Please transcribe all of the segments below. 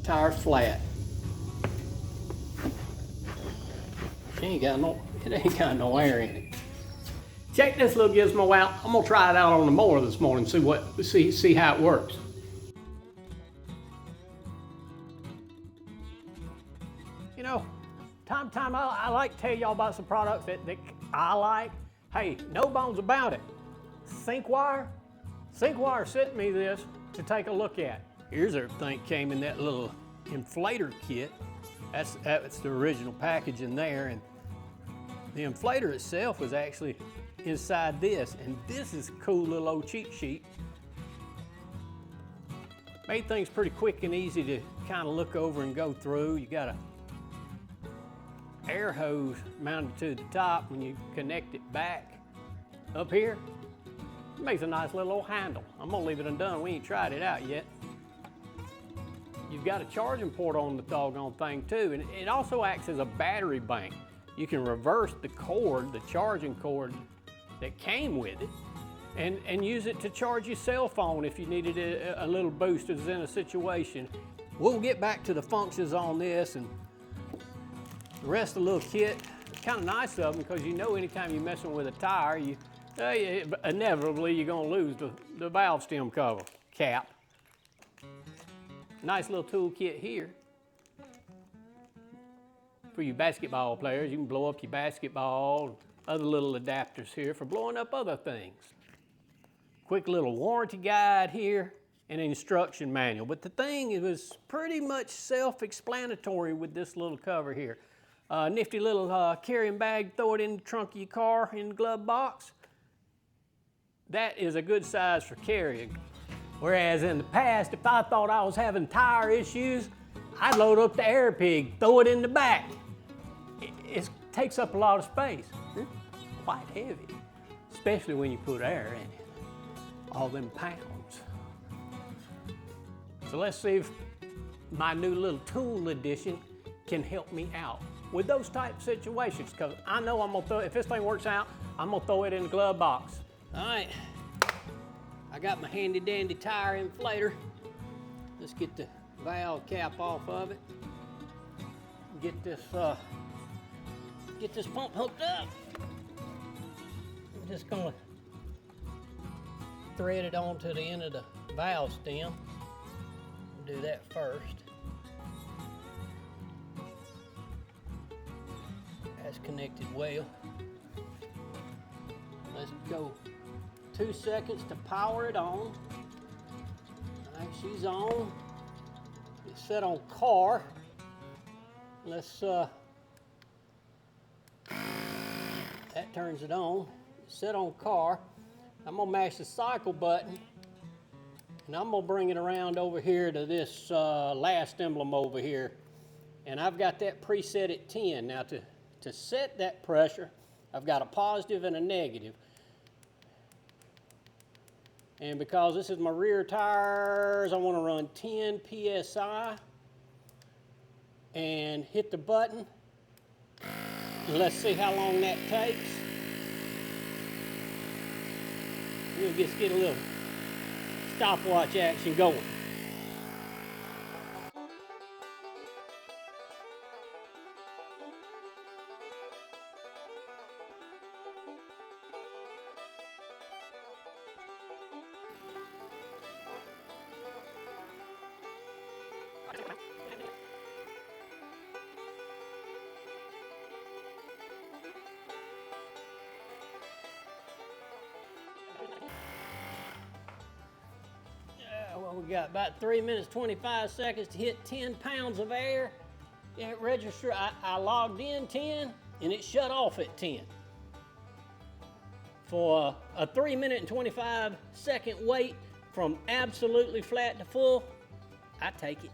tire flat. It ain't got no air in it. Check this little gizmo out. I'm gonna try it out on the mower this morning, see how it works. You know, time to time I like to tell y'all about some products that I like. Hey, no bones about it. Syncwire sent me this to take a look at. Here's everything came in that little inflator kit. That's the original package in there, and the inflator itself was actually inside this, and this is a cool little old cheat sheet. Made things pretty quick and easy to kind of look over and go through. You got a air hose mounted to the top. When you connect it back up here, it makes a nice little old handle. I'm gonna leave it undone. We ain't tried it out yet. You've got a charging port on the doggone thing too, and it also acts as a battery bank. You can reverse the cord, the charging cord that came with it, and use it to charge your cell phone if you needed a little boost as in a situation. We'll get back to the functions on this and the rest of the little kit. Kind of nice of them because you know anytime you're messing with a tire, inevitably you're gonna lose the valve stem cover cap. Nice little tool kit here. For you basketball players, you can blow up your basketball, other little adapters here for blowing up other things. Quick little warranty guide here and an instruction manual. But the thing, it was pretty much self-explanatory with this little cover here. Nifty little carrying bag, throw it in the trunk of your car in the glove box. That is a good size for carrying. Whereas in the past, if I thought I was having tire issues, I'd load up the air pig, throw it in the back. It takes up a lot of space. It's quite heavy, especially when you put air in it. All them pounds. So let's see if my new little tool addition can help me out with those type of situations, because I know I'm gonna throw, if this thing works out, I'm gonna throw it in the glove box. All right, I got my handy dandy tire inflator. Let's get the valve cap off of it. Get this pump hooked up. I'm just gonna thread it onto the end of the valve stem. Do that first. That's connected well. Let's go 2 seconds to power it on. All right, she's on. It's set on car. Let's, that turns it on. It's set on car. I'm gonna mash the cycle button, and I'm gonna bring it around over here to this last emblem over here. And I've got that preset at 10. Now to set that pressure, I've got a positive and a negative. And because this is my rear tires, I want to run 10 PSI and hit the button. And let's see how long that takes. We'll just get a little stopwatch action going. Well, we got about 3 minutes, 25 seconds to hit 10 pounds of air. It registered, I logged in 10 and it shut off at 10. For a 3 minute and 25 second wait from absolutely flat to full, I take it.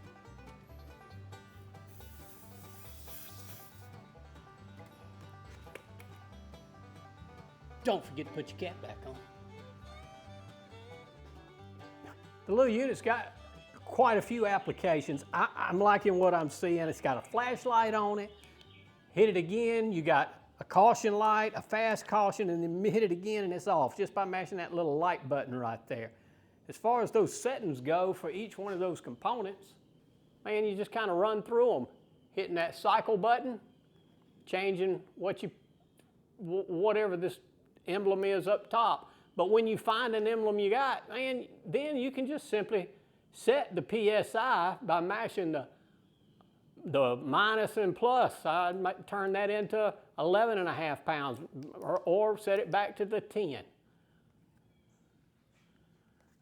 Don't forget to put your cap back on. The little unit's got quite a few applications. I'm liking what I'm seeing. It's got a flashlight on it. Hit it again, you got a caution light, a fast caution, and then hit it again and it's off just by mashing that little light button right there. As far as those settings go for each one of those components, man, you just kind of run through them, hitting that cycle button, changing whatever this emblem is up top. But when you find an emblem you got, man, then you can just simply set the PSI by mashing the minus and plus. I might turn that into 11.5 pounds or set it back to the 10.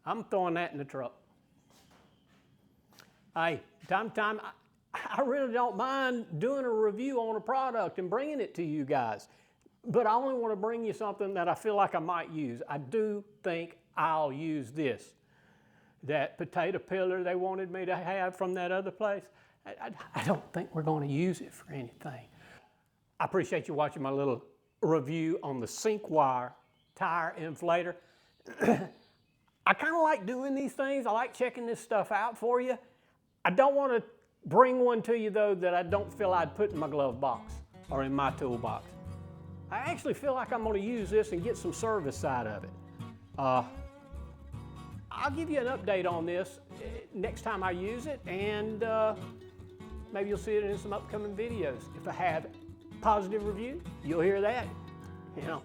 I'm throwing that in the truck. Hey, time to time, I really don't mind doing a review on a product and bringing it to you guys. But I only want to bring you something that I feel like I might use. I do think I'll use this. That potato peeler they wanted me to have from that other place, I don't think we're going to use it for anything. I appreciate you watching my little review on the Syncwire tire inflator. I kind of like doing these things. I like checking this stuff out for you. I don't want to bring one to you, though, that I don't feel I'd put in my glove box or in my toolbox. I actually feel like I'm going to use this and get some service side of it. I'll give you an update on this next time I use it, and maybe you'll see it in some upcoming videos. If I have a positive review, you'll hear that. You know.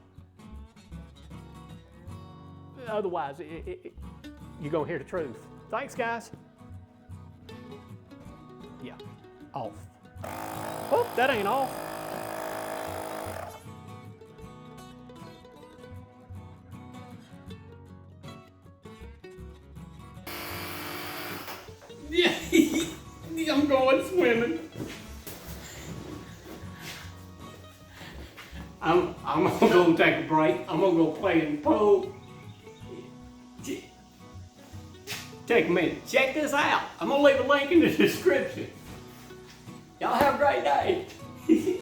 Otherwise, you're going to hear the truth. Thanks, guys. Yeah, off. Oh, that ain't off. Yeah, I'm going swimming. I'm gonna go take a break. I'm gonna go play in the pool. Take a minute, check this out. I'm gonna leave a link in the description. Y'all have a great day.